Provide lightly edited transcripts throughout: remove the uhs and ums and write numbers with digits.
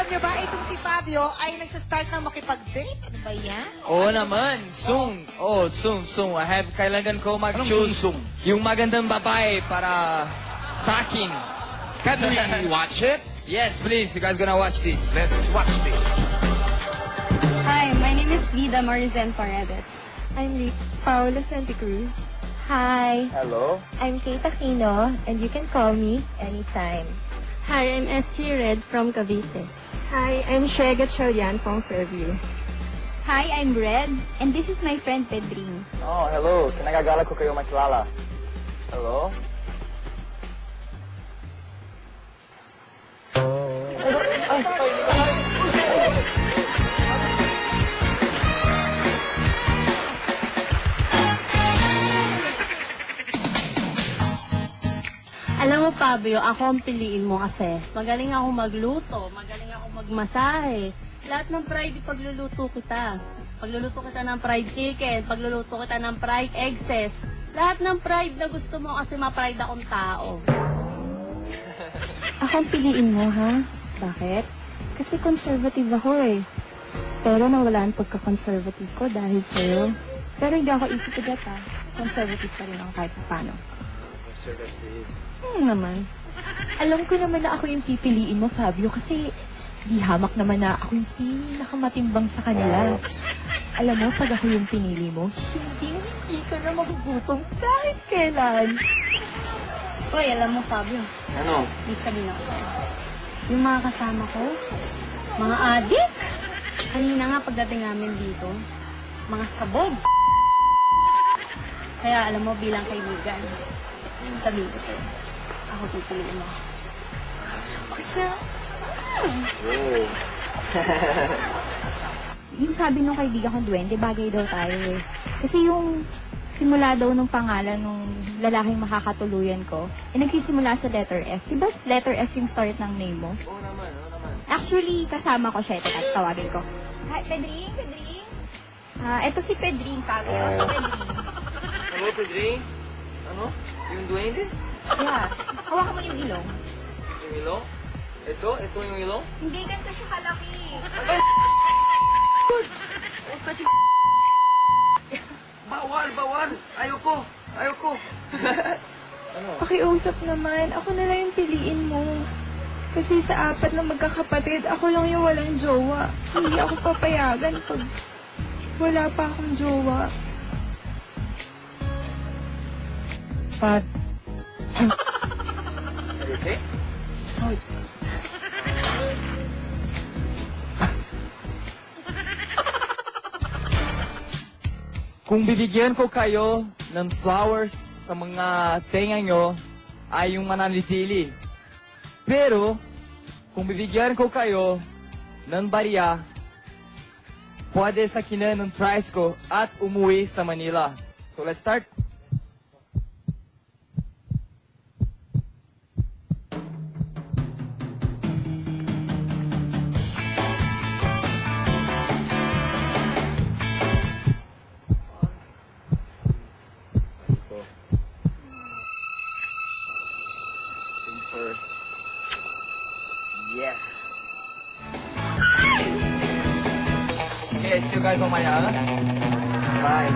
niyo ba, itong si Fabio ay nagsastart na makipag-date? Ano ba yan? Oo naman. Soon. Oh, soon. Kailangan ko mag-choose yung magandang babae para sa akin. Can we watch it? Yes, please. You guys gonna watch this. Let's watch this. Hi, my name is Vida Marizen Paredes. I'm Paula Santa Cruz. Hi, Hello. I'm Kate Aquino, and you can call me anytime. Hi, I'm SG Red from Cavite. Hi, I'm Shega Cholian from Fairview. Hi, I'm Red, and this is my friend Pedring. Oh, hello. Kinagagala ko kayo makilala. Hello. Alam mo, Fabio, ako ang piliin mo kasi. Magaling ako magluto, magaling ako magmasahe. Lahat ng Friday pagluluto kita. Pagluluto kita ng fried chicken, pagluluto kita ng fried eggs. Lahat ng fried na gusto mo kasi ma-fried akong tao. Ako ang piliin mo, ha? Bakit? Kasi conservative ako eh. Pero nawala ang pagka-conservative ko dahil sa'yo. Pero hindi ako isip ko ha. Conservative pa rin ako kahit paano. Naman. Alam ko naman na ako yung pipiliin mo, Fabio, kasi di hamak naman na ako yung pinakamatimbang sa kanila. Alam mo, pag ako yung pinili mo, hindi ka na magugutom kahit kailan. Uy, alam mo, Fabio, Ano? may sabihin ako sa'yo. Yung mga kasama ko, mga adik. Kanina nga pagdating namin dito, mga sabog. Kaya alam mo, bilang kaibigan, sabihin ko sa'yo, ako pipiliin mo. Kasi, yung sabi nung kaibigan kong duwende, bagay daw tayo eh. Kasi yung simula daw nung pangalan nung lalaking makakatuluyan ko, nagsisimula sa letter F. Diba letter F yung start ng name mo? Oo naman. Actually, kasama ko siya. Ito, tawagin ko. Hi, Pedring. Ito si Pedring, Fabio. Si Pedring. Hello, Pedring. Ano? Yung duwende? Yeah. Hawakan mo yung ilong. Yung ilong? Ito yung ilong? Hindi ganito siya kalaki. Bawal! Ayoko! Pakiusap naman. Ako na lang yung piliin mo. Kasi sa apat na magkakapatid, ako lang yung walang jowa. Hindi ako papayagan pag wala pa akong jowa. Pat. Are you okay? Sorry. Kung bibigyan ko kayo ng flowers sa mga tenga nyo, ay yung mananatili. Pero, kung bibigyan ko kayo ng barya, pwede sakinan ng price ko at umuwi sa Manila. So, let's start. Yes. Okay, see you guys mamaya. Bye.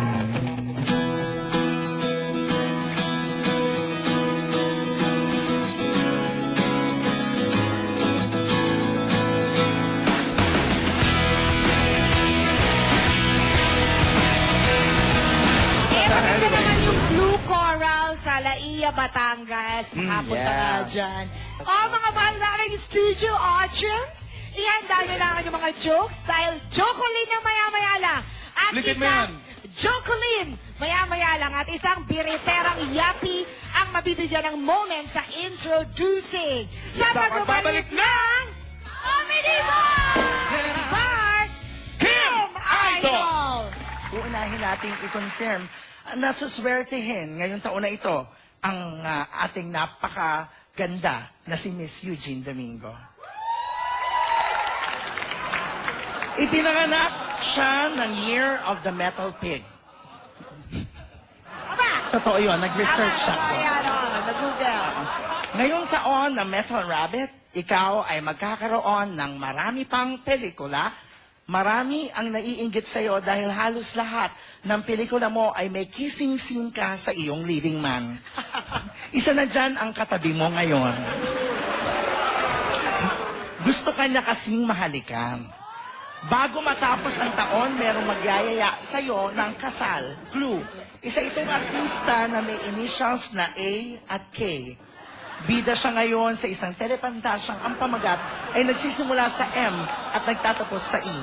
Ito naman yung Blue Coral sa Laia, Batangas. Nakapunta yeah. nga dyan. Mga mahal naming studio audience, ihanda nyo na ang inyong mga jokes dahil Jocolyn na maya-maya lang. At Ulitin mo isang yan. Jocolyn, maya-maya lang. At isang biriterang yapi ang mabibigyan ng moment sa introducing. Sa pagbabalik ng Comedy Bar Kim Idol! Uunahin nating i-confirm na suswertehin ngayong taon na ito ang ating napakaganda na si Miss Eugene Domingo. Ipinanganak siya ng Year of the Metal Pig. Aba! Totoo yun, nag-research siya ko. Ayan, Google. Ngayong taon na Metal Rabbit, ikaw ay magkakaroon ng marami pang pelikula. Marami ang naiinggit sa'yo dahil halos lahat ng pelikula mo ay may kissing scene ka sa iyong leading man. Isa na dyan ang katabi mo ngayon. Gusto ka niya kasing mahalikan. Bago matapos ang taon, merong magyayaya sa'yo ng kasal. Clue, isa itong artista na may initials na A at K. Bida siya ngayon sa isang telepantasyang ang pamagat ay nagsisimula sa M at nagtatapos sa E.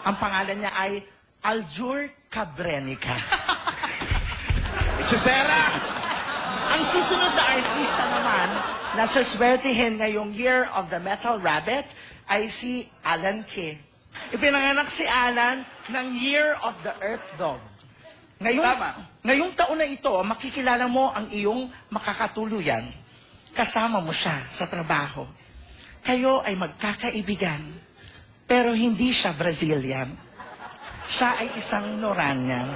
Ang pangalan niya ay Aljur Cabrenica. Hechicera! Ang susunod na artista naman na saswertihin ngayong Year of the Metal Rabbit ay si Alan Kay. Ipinanganak si Alan ng Year of the Earth Dog. Ngayong taon na ito, makikilala mo ang iyong makakatuluyan. Kasama mo siya sa trabaho. Kayo ay magkakaibigan, pero hindi siya Brazilian. Siya ay isang Noranian.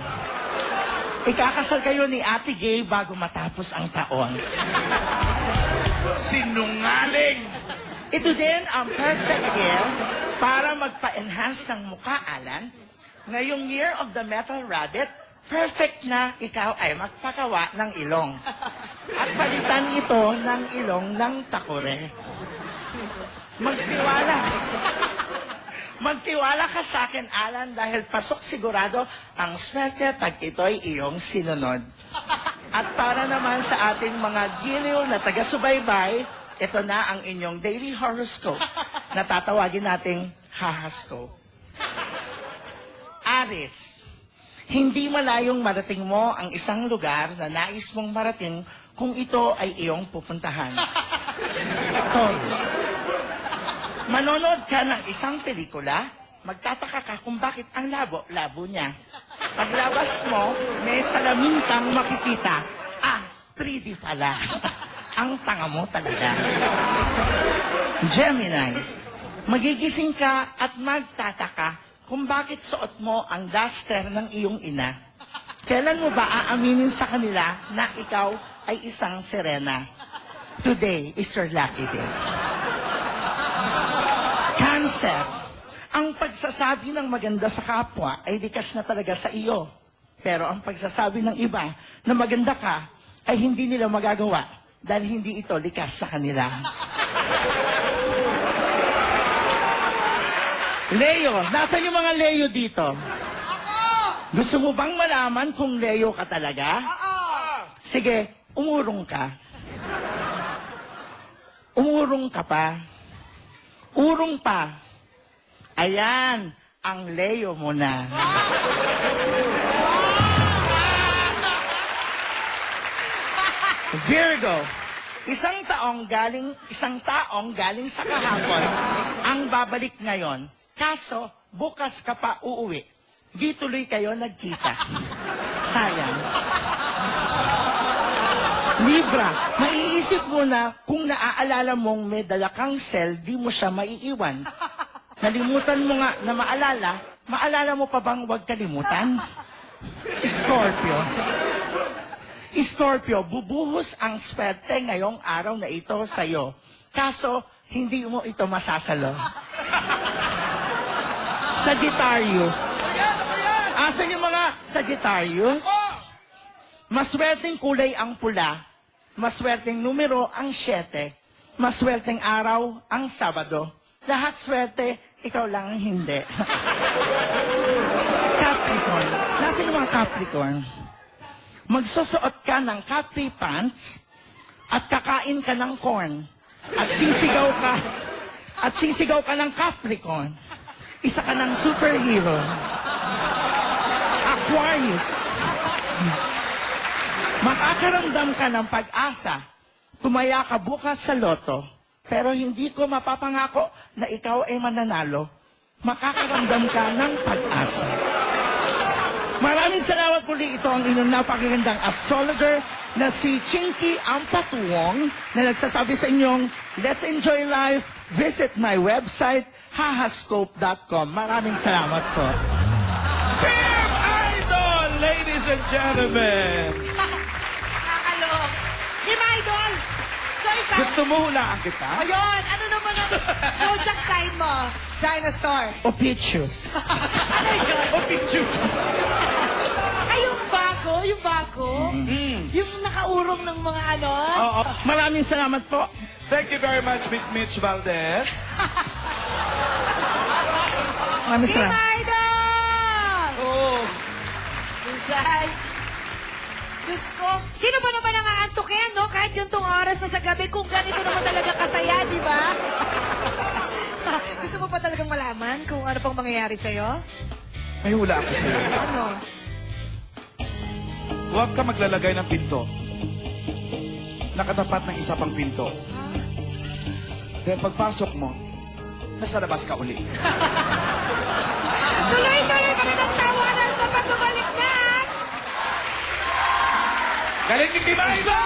Ikakasal kayo ni Ate Gay bago matapos ang taon. Sinungaling! Ito din ang perfect year para magpa-enhance ng mukha, Alan. Ngayong Year of the Metal Rabbit, perfect na ikaw ay magpakawa ng ilong. At palitan ito ng ilong ng takore. Magtiwala ka sa akin, Alan, dahil pasok sigurado ang swerte pag ito'y iyong sinunod. At para naman sa ating mga giliw na taga-subaybay, ito na ang inyong daily horoscope na tatawagin nating hahascope. Aries, hindi malayong marating mo ang isang lugar na nais mong marating kung ito ay iyong pupuntahan. Taurus, manonood ka ng isang pelikula, magtataka ka kung bakit ang labo niya. Paglabas mo, may salamin kang makikita. 3D pala. Ang tanga mo talaga. Gemini, magigising ka at magtataka kung bakit suot mo ang duster ng iyong ina. Kailan mo ba aaminin sa kanila na ikaw ay isang sirena? Today is your lucky day. Cancer, ang pagsasabi ng maganda sa kapwa ay likas na talaga sa iyo. Pero ang pagsasabi ng iba na maganda ka ay hindi nila magagawa dahil hindi ito likas sa kanila. Leo, nasan yung mga Leo dito? Gusto mo bang malaman kung Leo ka talaga? Sige, umurong ka. Umurong ka pa. Urong pa. Ayan, ang Leo mo na. Virgo, isang taong galing sa kahapon ang babalik ngayon. Kaso, bukas ka pa uuwi. Di tuloy kayo nagkita. Sayang. Libra, maiisip mo na kung naaalala mong may dala kang cell, di mo siya maiiwan. Nalimutan mo nga na maalala mo pa bang huwag kalimutan? Scorpio, bubuhos ang swerte ngayong araw na ito sa'yo. Kaso, hindi mo ito masasalo. Sagittarius. Asan yung mga Sagittarius? Maswerteng kulay ang pula. Maswerteng numero ang 7. Maswerteng araw ang Sabado. Lahat swerte, ikaw lang ang hindi. Capricorn. Nasaan yung mga Capricorn? Magsusuot ka ng capri pants at kakain ka ng corn at sisigaw ka ng Capricorn. Isa ka ng superhero. Aquarius. Makakaramdam ka ng pag-asa. Tumaya ka bukas sa loto. Pero hindi ko mapapangako na ikaw ay mananalo. Makakaramdam ka ng pag-asa. Maraming salamat muli. Ito ang inyong napakagandang astrologer na si Chinky Ampatuong na nagsasabi sa inyong, let's enjoy life. Visit my website, hahascope.com. Maraming salamat po. Pim Idol, ladies and gentlemen! Nakakalok. Team Idol, Gusto mo hulaan kita? Ayun, ano naman ang zodiac sign mo? Dinosaur. Opitious. Ano yun? O, picture. Ay, yung bago. Yung nakaurong ng mga ano. Oo. Maraming salamat po. Thank you very much, Miss Mitch Valdez. Maraming Si salamat. Maidon! Oo. Minsan. Diyos ko, sino ba naman ang aantukin, no? Kahit gantong oras na sa gabi, kung ganito naman talaga kasaya, di ba? Gusto mo pa talagang malaman kung ano pang mangyayari sa'yo? May hula ako sa'yo. Ano? Huwag ka maglalagay ng pinto. Nakatapat ng isa pang pinto. Dahil pagpasok mo, nasa labas ka uli. Tuloy-tuloy kami ng tawanan sa pagbabalik na! Galing ni Timayba!